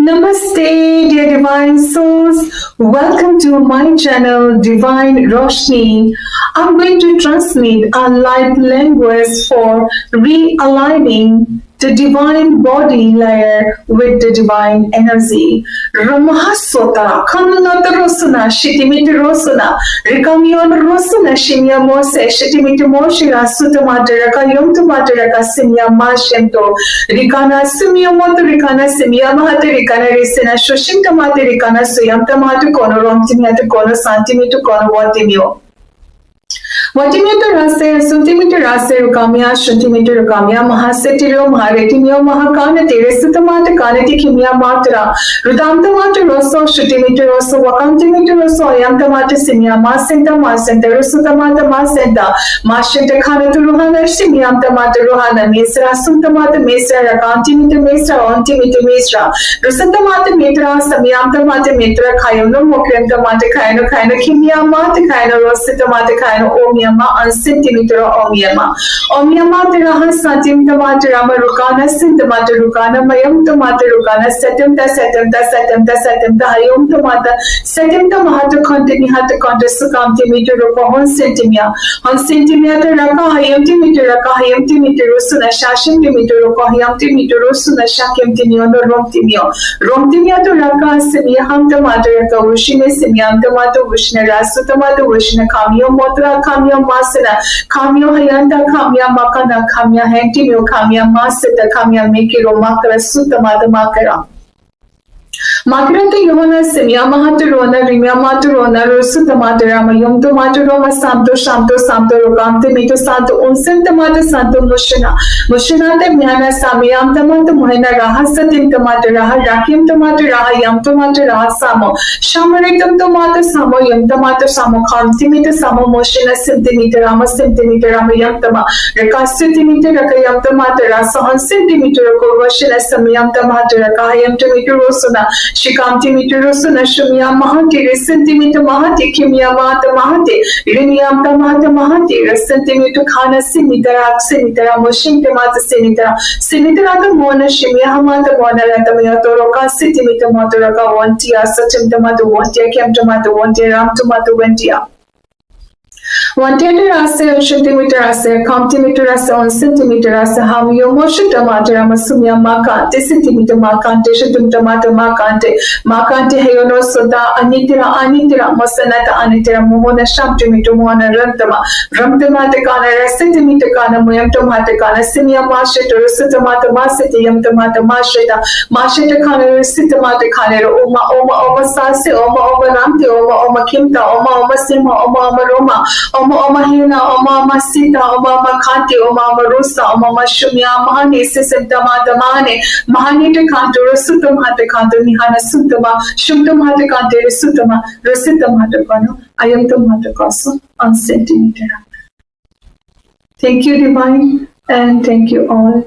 Namaste, dear divine souls. Welcome to my channel, Divine Roshni. I'm going to transmit a light language for realigning the divine body layer with the divine energy. Ramahasota, Kanunata Rosuna, Shitimiti Rosuna, Rikamion Rosuna, Shinya Mose, Shitimiti Moshira, Sutamateraka, Yomtumateraka, Simya Mashento, Rikana Simyamoto, Rikana Simya Mahate, Rikana Risina, Shoshinka Mate, Rikana Suyamta Matu Kono, Romtimia to Kono, Santimi to Kono, Watimio. Watimito Rase, Suntimito Rase, Rukamia, Shuntimito Rukamia, Mahasetiro, Maharetimio, Mahakana, Teresutamata, Kanati, Kimia Matra, Rudamtamata Rosso, Shutimito Rosso, Wakantimito Rosso, Ayamtamata, Simia, Masenta, Masenta, Rusutamata, Masenta, Mashenta Kana to Ruhana, Shimiamtamata, Ruhana, Mesra, Suntamata, Mesra, Rakantimito Mesra, Ontimito Mesra, Rusantamata, Mitra, Samiamtamata, Mitra, Kayono, Mokremtamata, Kaino, Kaino, Kimia Mata, Kaino, Rositamata, Kaino, Omiyama, Uncentimeter Omiyama. Omiyama Teraha Satim Tamatarama Rukana Sintamata Rukana Mayam Tomata Rukana Setem the Hayom Tomata Setem the Mahata Contini Hata Contesukam Timeter Rukon Centimia. On Centimeter Raka Hayam Timeter Raka Hayam Timeter Rusuna Shashim Timeter Rokohayam Timeter Rusuna Shakim Timio Romtimio. Romtimia to Raka Simia Hamtamata Raka Wushine Simiam Tomato Wushna Rasutamata Wushna Kamio Motra Kamia Masana, Kamio Hayanda, Kamia Makana, Kamia Hentimio, Kamia Masata, Kamia Mikiro Makara, Sutamada Makara. Makarata Yona, Simia Mahaturona, Rimia Maturona, Rusutamatarama, Yom Tomaturoma, Santo, Shanto, Santo, Rokamte, Mito Santo, Unsentamata, Santo Mushina, Mushina, the Miana, Samiam, Tamata, Mohena, Raha, Satim, Tomataraha, Rakim, Tomataraha, Yam Tomataraha, Samo, Shamaritam, Tomata, Samo, Yam Tomata, Samo, Kantimita, Samo, Moshina, Centimeter, Yam Tama, Recastitimeter, Rakayam Tomatara, Sahan Centimeter, Kovashina, Samiam Tomatara, Yam Tomato Rosuna. Shikamti Miturusuna Shumia Mahati, Resentimitu Mahati, Kimia Mata Mahati, Riniamta Mata Mahati, Resentimitu Kana Sinitara, Sinitara, Moshintamata Sinitara, Sinitara Mona, Shimia Hamata Mona, Ratamia Sitimita Motoraka, Wantia, Satimtamata, Wantia, Kemtamata, Wantia, Ramtamata, Wentia. One rasa, centimeter rasa, centimeter rasa, on centimeter rasa, Hamio Mosha Tamata, Masumia Makante, centimeter Makante, Shatum Tomato Makante, Makante Hayono Soda, Anitira, Mosanata, Anitira, Mohona, Shamtimito, Mona, Ramtama, Kana, centimeter Kana, Muyam Tomata Kana, Simia Masheta, Rusutamata Masati, Yam Tomata Masheta Kana, Sitamata Kana, Oma Sasi, Oma Ramti, Oma Kimta, Oma Sima, Oma Roma. Oma Hina, Oma Sita, Oma Kanti, Oma Rusa, Oma Shumia, Mahani, Sisamata Mane, Mahani to Kanto, Sutam Hatakanto, Nihana Sutama, Shumtam Hatakante, Sutama, Rositam Hatakano, I am the Matakaso on centimeter. Thank you, Divine, and thank you all.